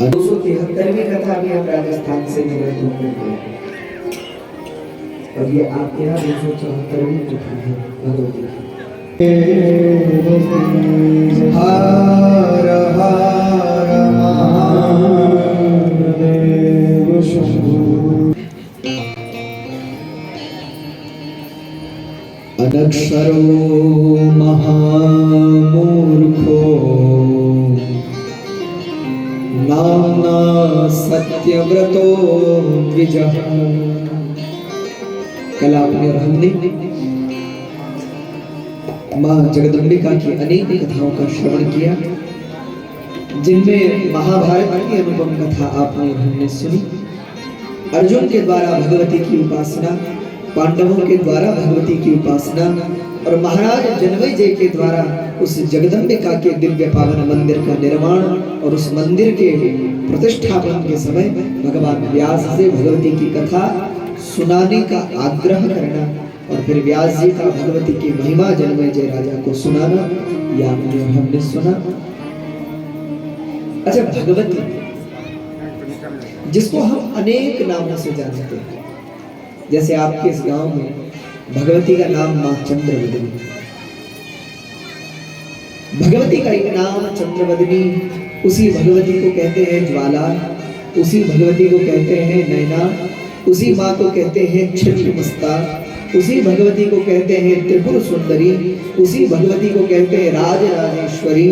273वीं कथा भी हम राजस्थान से निवेदन करते हैं और ये आपके यहाँ 274वीं कथा है भगवती की। हर हर महादेव शंभो। अनक्षरो महामूर्खो नाम्ना सत्यव्रतो द्विजः। कल आपने और हमने मां जगदम्बिका की अनेक कथाओं का श्रवण किया, जिनमें महाभारत की अनुपम कथा आपने और हमने सुनी। अर्जुन के द्वारा भगवती की उपासना, पांडवों के द्वारा भगवती की उपासना और महाराज जनमेजय के द्वारा उस जगदम्बिका के दिव्य पावन मंदिर का निर्माण और उस मंदिर के प्रतिष्ठापन के समय भगवान व्यास से भगवती की कथा सुनाने का आग्रह करना और फिर व्यास जी का भगवती की महिमा जनमेजय राजा को सुनाना, यह आपने और हमने सुना। अच्छा, भगवती जिसको हम अनेक नामों से जानते हैं, जैसे आपके इस गांव में भगवती का नाम मां चंद्रवदनी, भगवती का एक नाम चंद्रवदनी, उसी भगवती को कहते हैं ज्वाला, उसी भगवती को कहते हैं नैना, उसी माँ को कहते हैं छिन्नमस्ता, उसी भगवती को कहते हैं त्रिपुर सुंदरी, उसी भगवती को कहते हैं राज राजेश्वरी,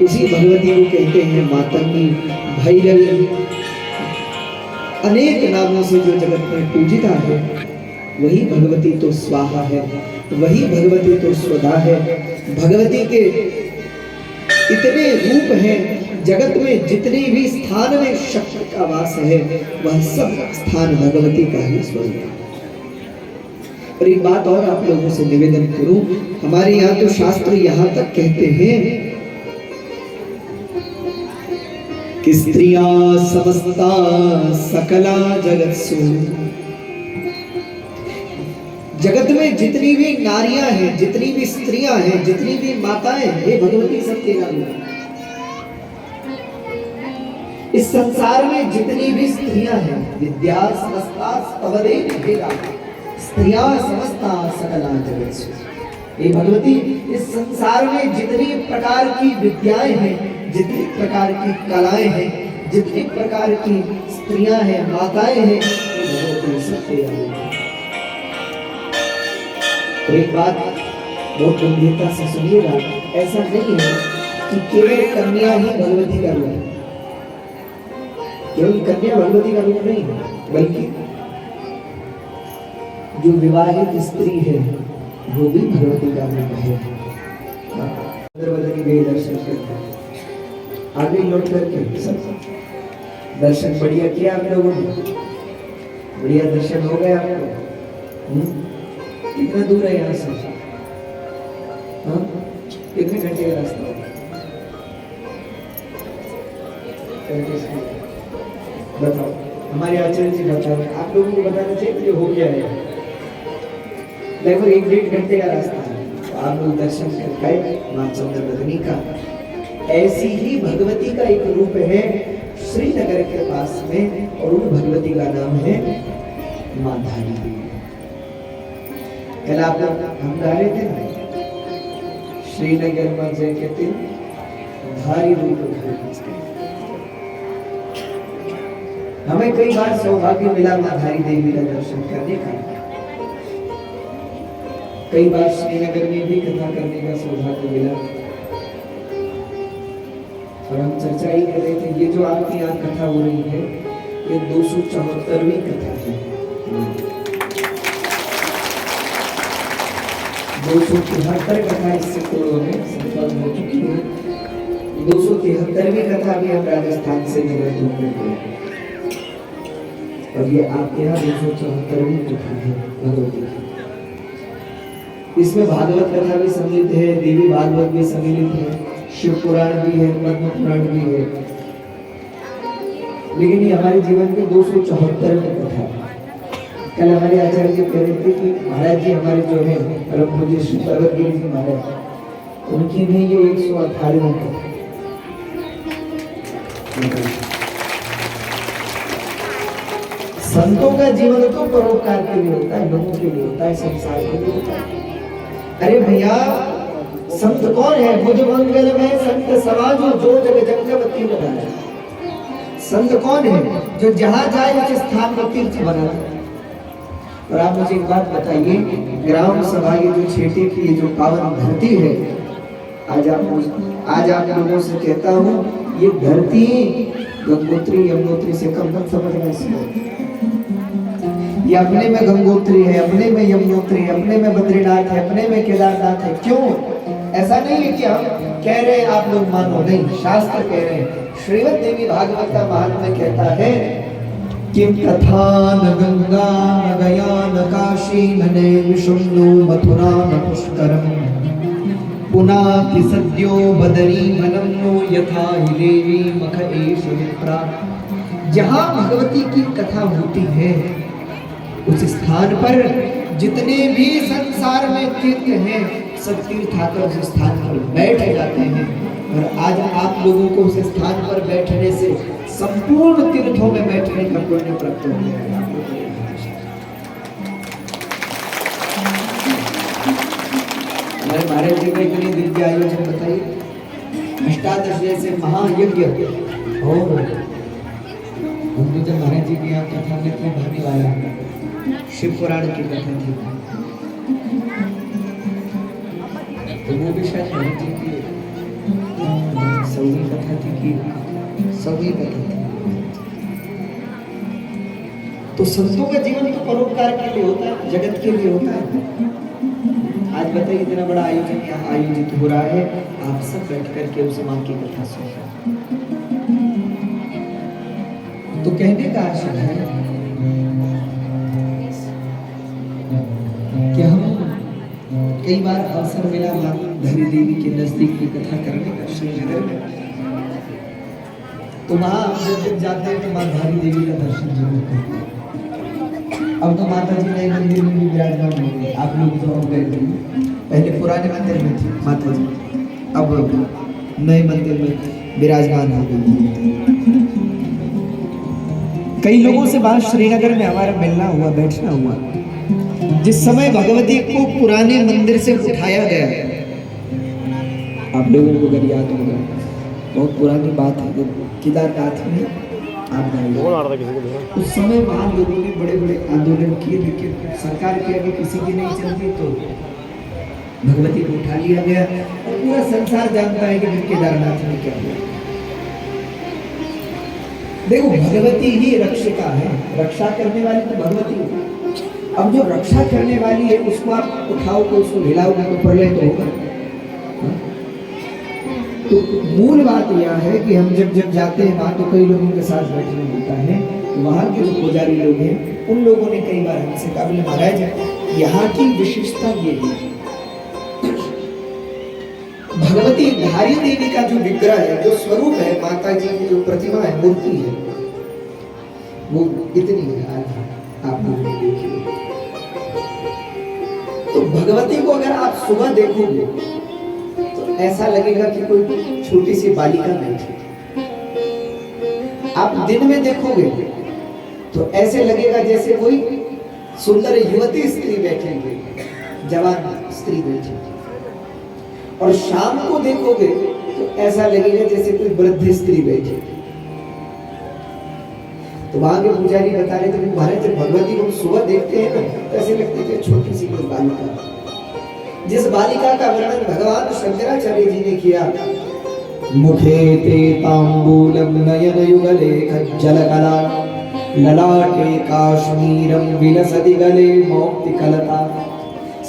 उसी भगवती को कहते हैं मातंगी, भैरवी। अनेक नामों से जो जगत में पूजिता है, वही भगवती तो स्वाहा है, वही भगवती तो स्वधा है। भगवती के इतने रूप हैं, जगत में जितने भी स्थान में शक्ति का वास है, वह सब स्थान भगवती का ही स्वरूप है। और एक बात और आप लोगों से निवेदन करूं, हमारे यहाँ तो शास्त्र यहाँ तक कहते हैं कि स्त्रियां समस्ता सकला जगत्सु, जगत में जितनी भी नारियां हैं, जितनी भी स्त्रियां हैं, जितनी भी माताएं हैं, ये भगवती सबके नाम है। इस संसार में जितनी भी स्त्रियां हैं, विद्या समस्ता स्तवदेव भेदा, स्त्रियां समस्ता सकला जगत्सु। ये भगवती इस संसार में जितनी प्रकार की विद्याएं हैं, जितनी प्रकार की कलाएं हैं, जितनी प्रकार की स्त्रियां हैं, माताएं हैं, भगवती सबके नाम है। तो एक बात बहुत गंभीरता से सुनिएगा, ऐसा नहीं है कि केवल कन्या ही भगवती का रूप है, केवल कन्या भगवती का रूप नहीं है, बल्कि जो विवाहित स्त्री है वो भी भगवती का रूप है। चंद्रवदनी देवी दर्शन करते हैं, आगे लौट करके सब दर्शन बढ़िया किया आप लोगों ने, बढ़िया दर्शन हो गए आपको। कितना दूर है यहाँ से? हाँ, कितने घंटे का रास्ता है? बताओ, हमारे आचार्य जी बताओ, आप लोगों को बताना चाहिए कि हो गया है। लगभग 1-1.5 घंटे का रास्ता है, तो आप लोग दर्शन कर गए मां चंद्रवदनी का। ऐसी ही भगवती का एक रूप है श्रीनगर के पास में, और उन भगवती का नाम है मां धारी देवी। कल आप हम गा रहे थे ना, श्रीनगर में जय कहते धारी रूप धारी। हमें कई बार सौभाग्य मिला मां धारी देवी का दर्शन करने का, कई बार श्रीनगर में भी कथा करने का सौभाग्य मिला। और हम चर्चा ही कर रहे थे, ये जो आपकी यहाँ कथा हो रही है, ये 274वीं कथा है। 273 कथा इससे पूर्व में संपन्न हो चुकी है। 273वीं कथा भी हम राजस्थान से निवेदन करते हैं और ये आपके यहाँ 274वीं कथा है भगवती की। इसमें भागवत कथा भी सम्मिलित है, देवी भागवत भी सम्मिलित है, शिव पुराण भी है, पद्म पुराण भी है। लेकिन ये हमारे जीवन में 274वीं कथा है। कल हमारे आचार्य जी कह रहे थे कि महाराज जी हमारे जो है परम पूज्य श्री पर्वतगिरी जी महाराज, उनकी भी ये 118वीं कथा। संतों का जीवन तो परोपकार के लिए होता है, लोगों के लिए होता है, संसार के लिए होता है। अरे भैया, संत कौन है? भुज मंगल में संत समाजो जो जग जगवती बनाए। संत कौन है? जो जहां जाए उस स्थान को तीर्थ बनाए। और आप मुझे एक बात बताइए, ग्राम सभा ये जो छेटे की ये जो पावन धरती है, आज आप लोगों से कहता हूँ, ये धरती गंगोत्री यमुनोत्री से कम मत समझना इसको। ये अपने में गंगोत्री है, अपने में यमुनोत्री है, अपने में बद्रीनाथ है, अपने में केदारनाथ है। क्यों? ऐसा नहीं है कि हम कह रहे हैं आप लोग मानो, नहीं, शास्त्र कह रहे हैं। श्रीमद् देवी भागवत का महात्म्य कहता है कि कथा न गंगा न गया न काशी न विष्णु मथुरा न पुष्करम पुनाति सद्यो बदरी वनम नो यथा देवी मख एष विप्रा। जहाँ भगवती की कथा होती है उस स्थान पर जितने भी संसार में तीर्थ हैं सब तीर्थ आकर उस स्थान पर बैठ जाते हैं। और आज आप लोगों को उस स्थान पर बैठने से संपूर्ण तीर्थों में बैठने का पुण्य प्राप्त हो गया। हमारे महाराज जी का इतनी दिव्य आयोजन बताइए, अष्टादश जैसे महायज्ञ और महाराज जी की यहाँ कथा में इतने भाने वाला शिव पुराण की कथा थी, तो वो भी शायद महाराज जी की सौवी कथा थी कि सौवी कथा थी। तो संतों का जीवन तो परोपकार के लिए होता है, जगत के लिए होता है। आज बताइए इतना बड़ा आयोजन यहाँ आयोजित हो रहा है, आप सब बैठ करके उस माँ की कथा सुन रहे हैं। तो कहने का आशय है कि हम कई बार अवसर मिला माँ धरी देवी के नजदीक की कथा करने का श्रीनगर में, तो वहां जब जाते हैं तो माँ धारी देवी का दर्शन जरूर करते हैं। अब तो माता जी नए मंदिर में भी विराजमान हो गए, आप लोग तो हो गए थे, पहले पुराने मंदिर में थी माता जी, अब नए मंदिर में विराजमान हो गई। कई लोगों से बात श्रीनगर में हमारा मिलना हुआ, बैठना हुआ, जिस समय भगवती को पुराने मंदिर से उठाया गया, आप लोगों को अगर याद होगा, बहुत पुरानी बात है, केदारनाथ में आप उस समय वहां लोगों ने बड़े बड़े आंदोलन किए, लेकिन सरकार के आगे किसी की नहीं चलती, तो भगवती को उठा लिया गया। और पूरा संसार जानता है कि केदारनाथ में क्या हुआ। देखो, भगवती ही रक्षिका है, रक्षा करने वाली तो भगवती है। अब जो रक्षा करने वाली है उसको आप उठाओगे, उसको हिलाओगे तो प्रलय तो होगा। तो मूल बात यह है कि हम जब जाते हैं वहाँ तो कई लोगों के साथ बैठने मिलता है, वहाँ के जो पुजारी लोग हैं उन लोगों ने कई बार हमसे कहा, बोले महाराज यहाँ की विशेषता ये है, भगवती धारी देवी का जो विग्रह है, जो स्वरूप है, माता जी की जो प्रतिमा है, मूर्ति है, वो इतनी है। आप लोग देखिए, तो भगवती को अगर आप सुबह देखोगे तो ऐसा लगेगा कि कोई छोटी सी बालिका बैठी। आप दिन में देखोगे तो ऐसे लगेगा जैसे कोई सुंदर युवती स्त्री बैठी हुई, जवान स्त्री बैठी। और शाम को देखोगे तो ऐसा लगेगा जैसे कोई वृद्ध स्त्री बैठी। तो वहां के पुजारी बता रहे थे, महाराज जब भगवती को सुबह देखते हैं ना तो ऐसे लगते हैं छोटी सी कोई बालिका। जिस बालिका का वर्णन भगवान शंकराचार्य जी ने किया, मुखे ते तांबूलम नयन युगले कज्जलकला ललाटे काश्मीरम विलसति गले मौक्तिकलता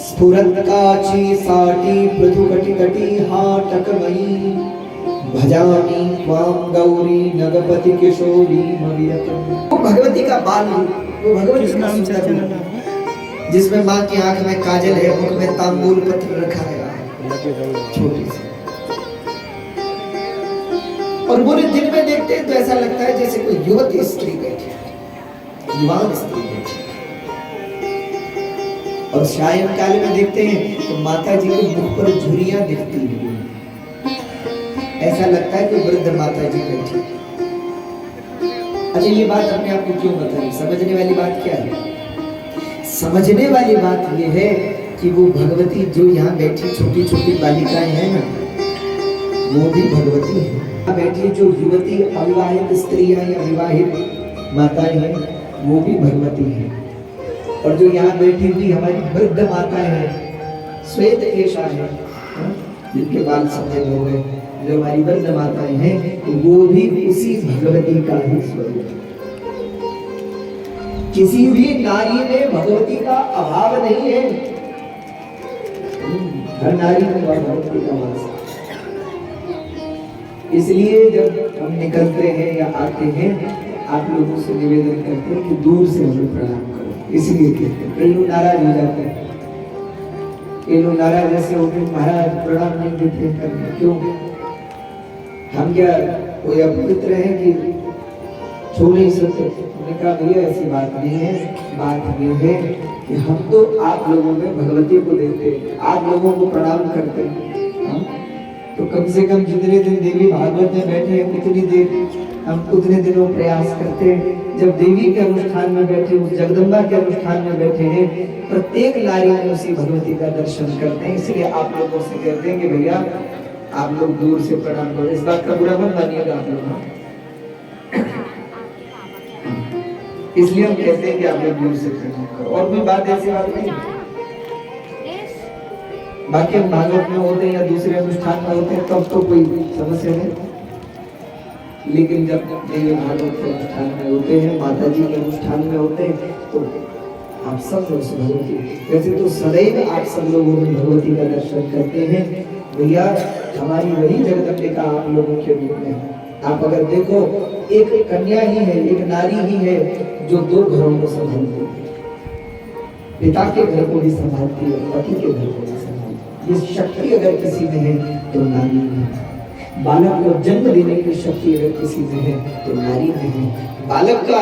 स्फुरत् काची साटी पृथुकटिकटी हाटकमयी भजामि त्वां गौरी नगपति किशोरी मविरतम। वो भगवती का बाल रूप, वो भगवती का सुंदर रूप, जिसमें माँ की आंख में काजल है, मुख में तांबूल पत्र रखा है छोटी सी। और पूरे दिन में देखते हैं तो ऐसा लगता है जैसे कोई युवती स्त्री बैठी है, युवान स्त्री बैठी है। और सायं काल में देखते हैं तो माता जी के मुख पर झुर्रियां दिखती हैं, ऐसा लगता है कि वृद्ध माता जी बैठी। अच्छा, ये बात अपने आप को क्यों बताई? समझने वाली बात क्या है? समझने वाली बात ये है कि वो भगवती जो यहाँ बैठी छोटी छोटी बालिकाएं हैं ना, वो भी भगवती है। यहाँ बैठी जो युवती अविवाहित स्त्रियां या विवाहित माताएं हैं, वो भी भगवती है। और जो यहाँ बैठी हुई हमारी वृद्ध माताएं हैं, श्वेत केशा है, जिनके बाल सफेद हो गए, जो हमारी वृद्ध माताएं हैं, वो भी उसी भगवती का ही स्वरूप है। किसी भी नारी में भगवती का अभाव नहीं है। हर नारी में भगवती का वास है। इसलिए जब हम निकलते हैं या आते हैं, आप लोगों से निवेदन करते हैं कि दूर से हमें प्रणाम करो। इसलिए कहते हैं, कई लोग नाराज हो जाते हैं, कई लोग नाराज ऐसे होते हैं, महाराज प्रणाम नहीं देते करने, क्यों? हम क्या कोई अपवित्र है कि छू नहीं सकते? उन्होंने कहा भैया ऐसी बात नहीं है, बात ये है कि हम तो आप लोगों में भगवती को देखते हैं, आप लोगों को प्रणाम करते हैं। तो कम से कम जितने दिन देवी भागवत में बैठे हैं, उतनी देर हम उतने दिनों प्रयास करते हैं। जब देवी के अनुष्ठान में बैठे, उस जगदम्बा के अनुष्ठान में बैठे हैं, प्रत्येक नारी में उसी भगवती का दर्शन करते हैं। इसलिए आप लोगों से कहते हैं कि भैया आप लोग दूर से प्रणाम करो। इस बात का बुरा मत मानिएगा आप लोग, इसलिए हम कहते हैं कि आप लोग दूर से प्रणाम करो। और कोई बात ऐसी बात नहीं। बाकी हम भागवत में होते हैं या दूसरे अनुष्ठान में होते हैं तब तो कोई समस्या नहीं, लेकिन जब देवी भागवत के अनुष्ठान में होते हैं, माता जी के अनुष्ठान में होते हैं, तो आप सब लोग भगवती, वैसे तो सदैव आप सब लोगों में भगवती का दर्शन करते हैं। भैया हमारी वही जगदम्बिका आप लोगों के रूप में है। आप अगर देखो, एक कन्या ही है, एक नारी ही है जो दो घरों को संभालती है, पिता के घर को भी संभालती है, पति के घर को भी संभालती है। ये शक्ति अगर किसी में है तो नारी में है। बालक को जन्म देने की शक्ति अगर किसी में है तो नारी में है। बालक का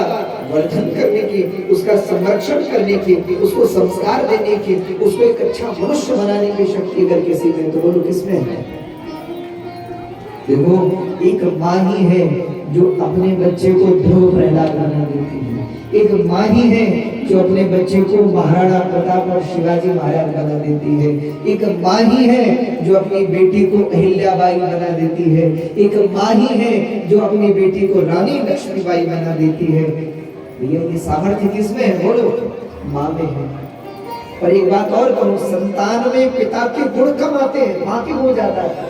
वर्धन करने की, उसका संरक्षण करने की, उसको संस्कार देने की, उसको एक अच्छा मनुष्य बनाने की शक्ति अगर किसी में है तो बोलो किसमें है? देखो, एक माँ ही है जो अपने बच्चे को ध्रुव प्रहलाद बना देती है। एक माँ ही है जो अपने बच्चे को महाराणा प्रताप और शिवाजी महाराज बना देती है। एक माँ ही है जो अपनी बेटी को अहिल्याबाई बना देती है। एक माँ ही है जो अपनी बेटी को रानी लक्ष्मीबाई बना देती है। ये सामर्थ्य किसमें है? बोलो, माँ में है। और एक बात और कहूँ, संतान में पिता के गुण कम आते हैं, माँ के गुण ज्यादा है।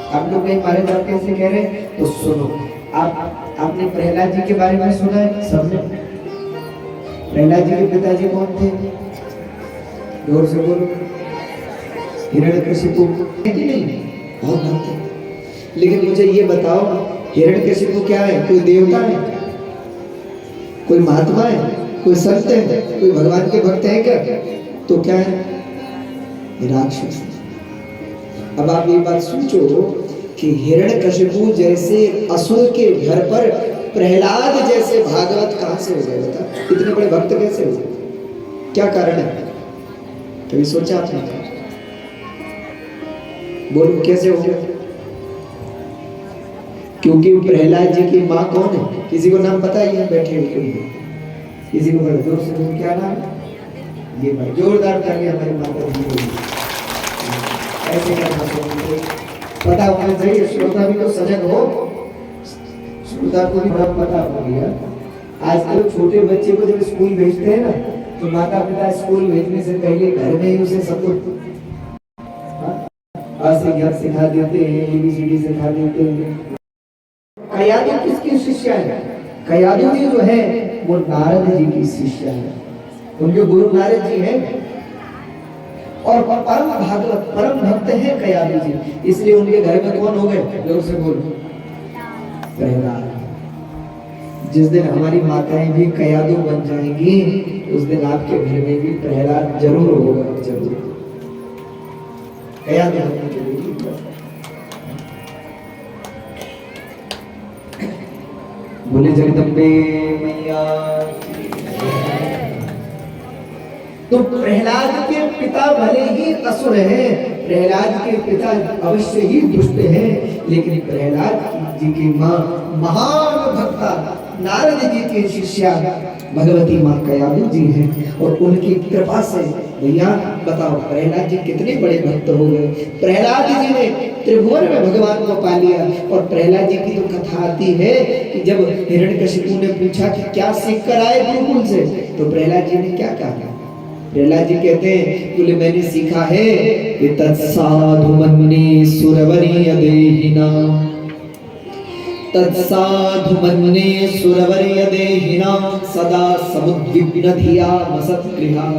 आप लोग कहीं मारे जाओ कैसे कह रहे हैं तो सुनो। आपने प्रहलाद जी के बारे में सुना है सबने? प्रहलाद जी के पिताजी कौन थे? जोर से बोलो। हिरण्यकशिपु नहीं, बहुत भक्त। लेकिन मुझे ये बताओ, हिरण्यकशिपु क्या है? कोई देवता है? कोई महात्मा है? कोई संत है? कोई भगवान के भक्त है क्या? तो क्या है? राक्षस। अब आप ये बात सोचो कि हिरण्यकशिपु जैसे असुर के घर पर प्रहलाद जैसे भागवत कहां से हो गए? बता, इतने बड़े भक्त कैसे हो? क्या कारण है? कभी सोचा आपने? बोलो कैसे हो गया? क्योंकि प्रहलाद जी की माँ कौन है? किसी को नाम पता है? यहाँ बैठे हुए किसी को बड़े जोर से क्या नाम है? ये भाई जोरदार ताली हमारी माता जी को ऐसे पता होना चाहिए। श्रोता भी तो सजग हो, श्रोता को भी पता हो गया। आजकल छोटे बच्चे को जब स्कूल भेजते हैं ना, तो माता पिता स्कूल भेजने से पहले घर में ही उसे सब कुछ सिखा देते हैं, ABCD सिखा देते हैं। कयादु किसकी शिष्या है? कयादु जी जो है वो नारद जी की शिष्या है। उनके गुरु नारद जी हैं और परम भागवत परम भक्त हैं कयादु जी। इसलिए उनके घर में कौन हो गए? जोर से बोलो, प्रहलाद। जिस दिन हमारी माताएं भी कयादु बन जाएंगी, उस दिन आपके घर में भी प्रहलाद जरूर होगा, जरूर कयादु बनने के लिए। बोले जगदम्बे मैया। तो प्रहलाद के पिता भले ही असुर हैं, प्रहलाद के पिता अवश्य ही दुष्ट हैं, लेकिन प्रहलाद जी की माँ महान भक्ता नारद जी के शिष्या भगवती माँ कयादु जी हैं और उनकी कृपा से भैया बताओ प्रहलाद जी कितने बड़े भक्त हो गए। प्रहलाद जी ने त्रिभुवन में भगवान को पा लिया। और प्रहलाद जी की तो कथा आती है कि जब हिरण्यकशिपु ने पूछा कि क्या सीख कर आए गुरुकुल से, तो प्रहलाद जी ने क्या कहा? प्रहलाद जी कहते हैं बोले मैंने सीखा है कि तत्साधु मन्ये सुरवरीय देहिना, तत्साधु मन्ये सुरवरीय देहिना सदा समुद्विग्न धिया मसत्कृहा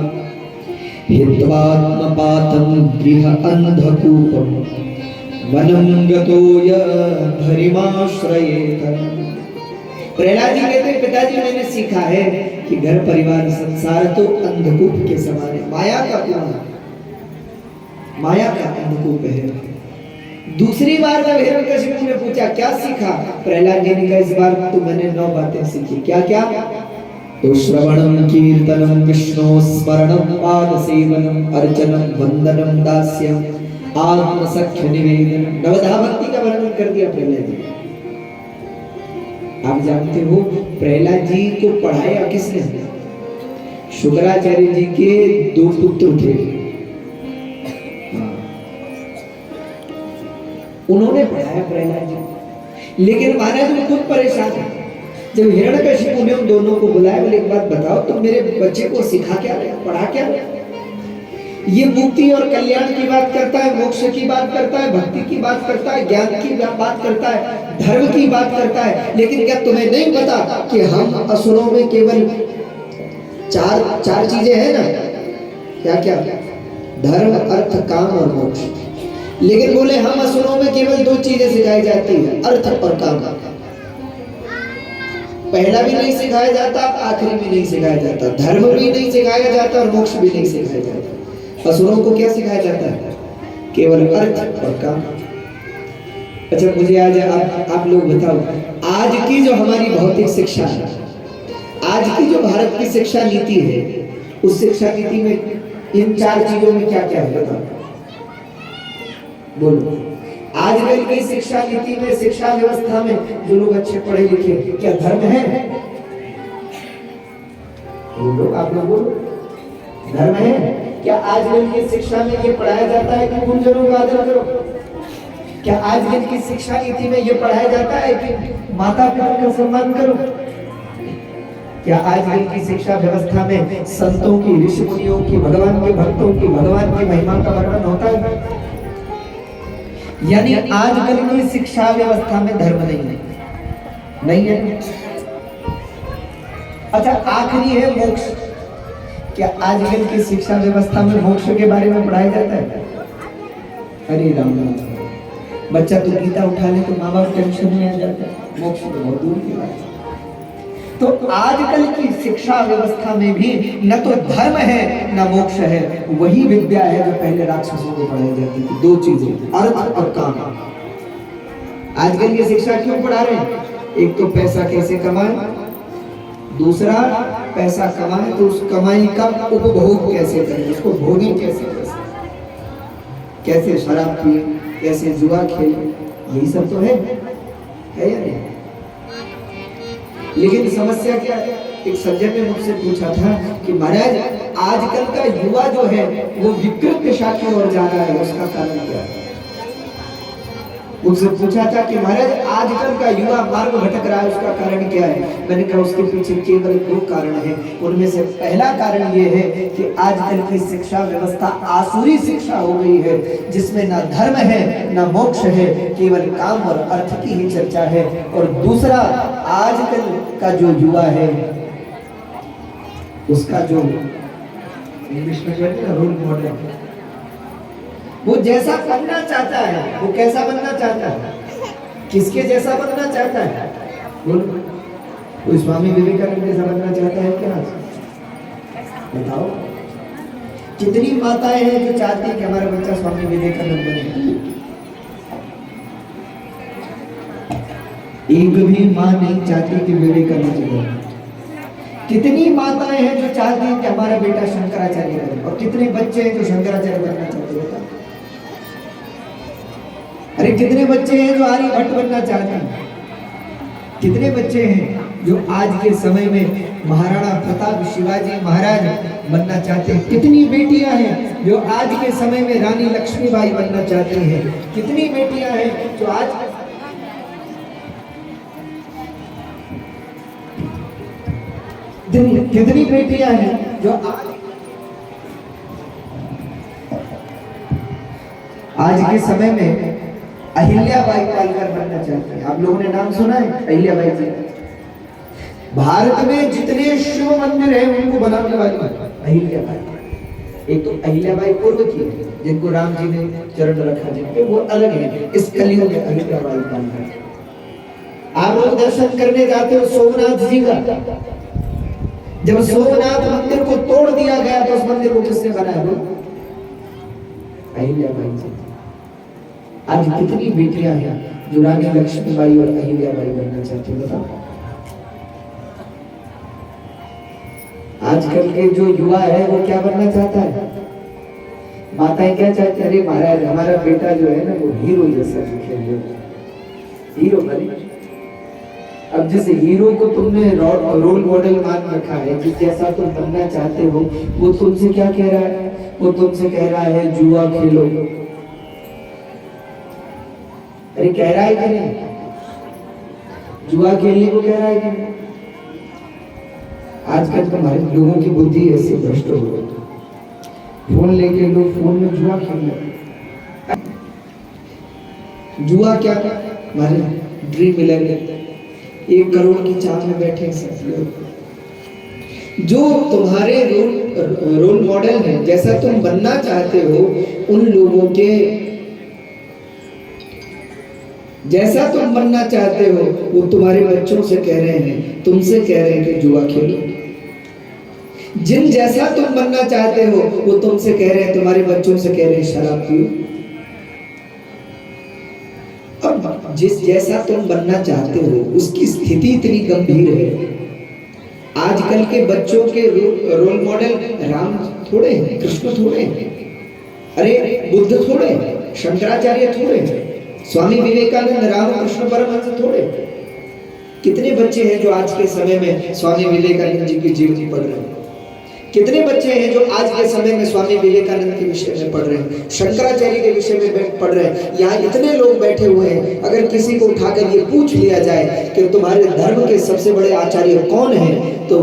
हित्वात्मपातं गृह अंधकूपं वनं गतो यद्धरिमाश्रयेत। प्रहलाद जी कहते हैं पिताजी मैंने सीखा है कि घर परिवार संसार तो अंधकूप के समान है, माया का कुआं, माया का अंधकूप है। दूसरी बार जब हिरण्यकशिपु ने पूछा क्या सीखा, प्रहलाद जी ने कहा इस बार तो मैंने 9 बातें सीखी। क्या क्या? तो श्रवणम कीर्तनम विष्णु स्मरणम पाद सेवनम अर्चनम वंदनम दास्यम आत्मसख्य निवेदन। नवधा भक्ति का वर्णन कर दिया प्रहलाद जी। आप जानते हो प्रहलाद जी को पढ़ाया किसने? शुक्राचार्य जी के 2 पुत्र थे, उन्होंने पढ़ाया प्रहलाद जी। लेकिन महाराज वो खुद परेशान है। जब हिरण्यकशिपु ने उन दोनों को बुलाया, बोले एक बात बताओ तुम मेरे बच्चे को सिखा क्या रहे, पढ़ा क्या रहे? ये मुक्ति और कल्याण की बात करता है, मोक्ष की बात करता है, भक्ति की बात करता है, ज्ञान की बात करता है, धर्म की बात करता है, लेकिन क्या तुम्हें नहीं पता कि हम असुरों में केवल चार चीजें हैं ना? क्या क्या? धर्म, अर्थ, काम और मोक्ष। लेकिन बोले हम असुरों में केवल 2 चीजें सिखाई जाती है, अर्थ और काम। पहला भी नहीं सिखाया जाता, आखिरी भी नहीं सिखाया जाता, धर्म भी नहीं सिखाया जाता और मोक्ष भी नहीं सिखाया जाता। असुरों को क्या सिखाया जाता है? केवल अर्थ और काम। अच्छा मुझे आज आप लोग बताओ, आज की जो हमारी भौतिक शिक्षा है, आज की जो भारत की शिक्षा नीति है, उस शिक्षा नीति में इन 4 चीजों में क्या क्या है बताओ? बोलो। आजकल की शिक्षा नीति में, शिक्षा व्यवस्था में जो लोग अच्छे पढ़े लिखे, क्या धर्म है? बोलो, आप लोग बोलो, धर्म है क्या? आजकल की शिक्षा में ये पढ़ाया जाता है कि गुरुजनों का आदर करो? क्या आजकल की शिक्षा नीति में ये पढ़ाया जाता है कि माता पिता का सम्मान करो? क्या आजकल की शिक्षा व्यवस्था में संतों की, ऋषि मुनियों की, भगवान के भक्तों की, भगवान की महिमा का वर्णन होता है? यानी आजकल की शिक्षा व्यवस्था में धर्म नहीं है। अच्छा आखिरी है मोक्ष। क्या आजकल की शिक्षा व्यवस्था में मोक्ष के बारे में पढ़ाया जाता है? अरे राम, बच्चा तो गीता उठा ले तो माँ बाप टेंशन में आ जाता है, मोक्ष तो बहुत दूर की बात है। तो आजकल की शिक्षा व्यवस्था में भी न तो धर्म है न मोक्ष है, वही विद्या है जो पहले राक्षसों को पढ़ाई जाती थी। 2 चीजें, अर्थ और काम। आजकल की शिक्षा क्यों पढ़ा रहे हैं? एक तो पैसा कैसे कमाए, दूसरा पैसा कमाए तो उस कमाई का उपभोग कैसे करें, उसको भोगें कैसे शराब पिए, कैसे जुआ खेले, यही सब तो है या नहीं? लेकिन समस्या क्या है? एक सज्जन ने मुझसे पूछा था कि महाराज आजकल का युवा जो है वो विकृत दिशा की ओर जा रहा है, उसका कारण क्या है? मुझसे पूछा था कि महाराज आजकल का युवा मार्ग भटक रहा है, उसका कारण क्या है? मैंने कहा उसके पीछे केवल 2 कारण हैं। उनमें से पहला कारण ये है कि आजकल की शिक्षा व्यवस्था आसुरी शिक्षा हो गई है, जिसमें ना धर्म है ना मोक्ष है, केवल काम और अर्थ की ही चर्चा है। और दूसरा, आजकल का जो युवा है उसका जो इंग्लिश में कहते हैं रोल मॉडल, वो जैसा बनना चाहता है, वो कैसा बनना चाहता है, किसके जैसा बनना चाहता है? बोलो, कोई स्वामी विवेकानंद जैसा बनना चाहता है क्या? बताओ। कितनी माताएं हैं जो चाहती है कि हमारा बच्चा स्वामी विवेकानंद बने? एक भी माँ नहीं चाहती कि विवेकानंद बने। कितनी माताएं हैं जो चाहती हैं कि हमारा बेटा शंकराचार्य बने, और कितने बच्चे हैं जो शंकराचार्य बनना चाहते हैं? अरे अरे कितने बच्चे हैं जो आर्यभट्ट बनना चाहते हैं? कितने बच्चे हैं जो आज के समय में महाराणा प्रताप शिवाजी महाराज बनना चाहते हैं? कितनी बेटियां हैं जो आज के समय में रानी लक्ष्मीबाई बनना चाहती हैं? कितनी बेटियां हैं जो आज कितनी बेटियां हैं जो आज के समय में अहिल्याबाई होलकर बनना चाहते हैं? आप लोगों ने नाम सुना है अहिल्याबाई जी? भारत में जितने शिव मंदिर हैं उनको बनाने वाली अहिल्याबाई। एक तो अहिल्याबाई पूर्व की जिनको राम जी ने चरण रखा, जिनके वो अलग है। इस कलयुग में अहिल्याबाई होलकर। आप लोग दर्शन करने जाते हो सोमनाथ जी का, जब सोमनाथ मंदिर को तोड़ दिया गया तो उस मंदिर को किसने बनाया? अहिल्याबाई जी। आज कितनी बेटियां हैं जो रानी लक्ष्मीबाई और अहिल्याबाई बनना चाहती हैं? बताओ। आजकल के जो युवा है वो क्या बनना चाहता है? माताएं क्या चाहती है? अरे महाराज हमारा बेटा जो है ना वो हीरो जैसा दिखे, हीरो बने। अब जिस हीरो को तुमने रोल मॉडल मान रखा है, जिस जैसा तुम बनना चाहते हो, वो तुमसे क्या कह रहा है? वो तुमसे कह रहा है जुआ खेलो। अरे कह रहा है कि नहीं? जुआ खेलने को कह रहा है कि नहीं? आजकल तुम्हारे लोगों की बुद्धि ऐसी भ्रष्ट हो गई, फोन लेके लोग फोन में जुआ खेल रहे। जुआ क्या? हमारे ड्रीम 11 1 करोड़ की चाल में बैठे सब लोग। जो तुम्हारे रोल मॉडल हैं, जैसा तुम बनना चाहते हो, उन लोगों के जैसा तुम बनना चाहते हो वो तुम्हारे बच्चों से कह रहे हैं, तुमसे कह रहे हैं कि जुआ खेलो। जिन जैसा तुम बनना चाहते हो वो तुमसे कह रहे हैं, तुम्हारे बच्चों से कह रहे हैं शराब पियो। अब जिस जैसा तुम बनना चाहते हो उसकी स्थिति इतनी गंभीर है। आजकल के बच्चों के रोल मॉडल राम थोड़े हैं, कृष्ण थोड़े हैं, अरे बुद्ध थोड़े हैं, शंकराचार्य थोड़े हैं, स्वामी विवेकानंद, रामकृष्ण परमहंस थोड़े। कितने बच्चे हैं जो आज के समय में स्वामी विवेकानंद जी की जीवनी पढ़ रहे हैं? कितने बच्चे हैं जो आज के समय में स्वामी विवेकानंद के विषय में पढ़ रहे हैं, शंकराचार्य के विषय में पढ़ रहे हैं? यहाँ इतने लोग बैठे हुए हैं, अगर किसी को उठाकर ये पूछ लिया जाए कि तुम्हारे धर्म के सबसे बड़े आचार्य कौन हैं, तो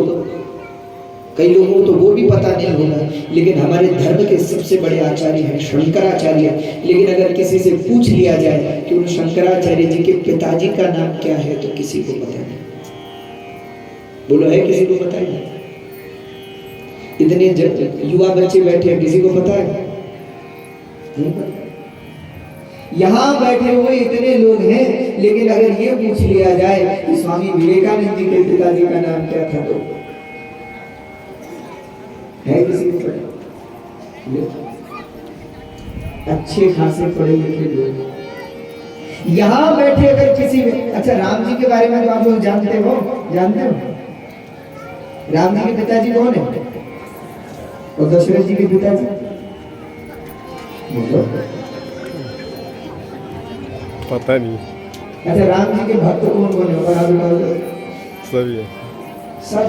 कई लोगों को तो वो भी पता नहीं होगा, लेकिन हमारे धर्म के सबसे बड़े आचार्य हैं शंकराचार्य। लेकिन अगर किसी से पूछ लिया जाए कि उन शंकराचार्य जी के पिताजी का नाम क्या है, तो किसी को पता नहीं। बोलो, है किसी को पता है? इतने युवा बच्चे बैठे हैं, किसी को पता है? नहीं पता। यहाँ बैठे हुए इतने लोग हैं, लेकिन अगर ये पूछ लिया जाए कि स्वामी विवेकानंद जी के पिताजी का नाम क्या था, तो है किसी को पता? अच्छे खासे पढ़े लिखे लोग यहाँ बैठे, अगर किसी अच्छा राम जी के बारे में तो आप लोग जानते हो? राम जी के पिताजी कौन है? और दशरथ जी के पिताजी? पता नहीं। अच्छा, राम जी के भक्त कौन कौन है? और आप सभी है सब।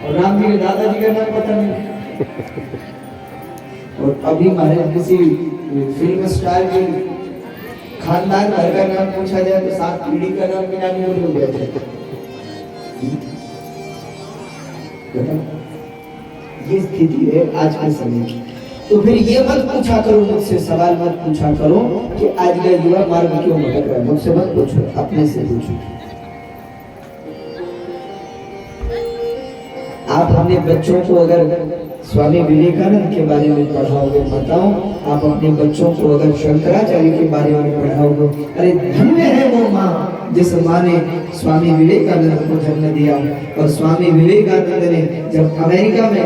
और राम जी के दादाजी का नाम पता नहीं। और अभी महाराज किसी फिल्म स्टार के खानदान भर का नाम पूछा जाए तो 7 पीढ़ी का नाम भी नहीं हो गया। ये स्थिति है आज के समय की। तो फिर ये मत पूछा करो, मुझसे सवाल मत पूछा करो कि आज का युवा मार्ग क्यों भटक रहा है। मुझसे मत पूछो, अपने से पूछो। आप अपने बच्चों को अगर स्वामी विवेकानंद के बारे में पढ़ाओगे, बताओ, आप अपने बच्चों को अगर शंकराचार्य के बारे में पढ़ाओगे, अरे धन्य है वो माँ जिस माँ ने स्वामी विवेकानंद को जन्म दिया। और स्वामी विवेकानंद ने जब अमेरिका में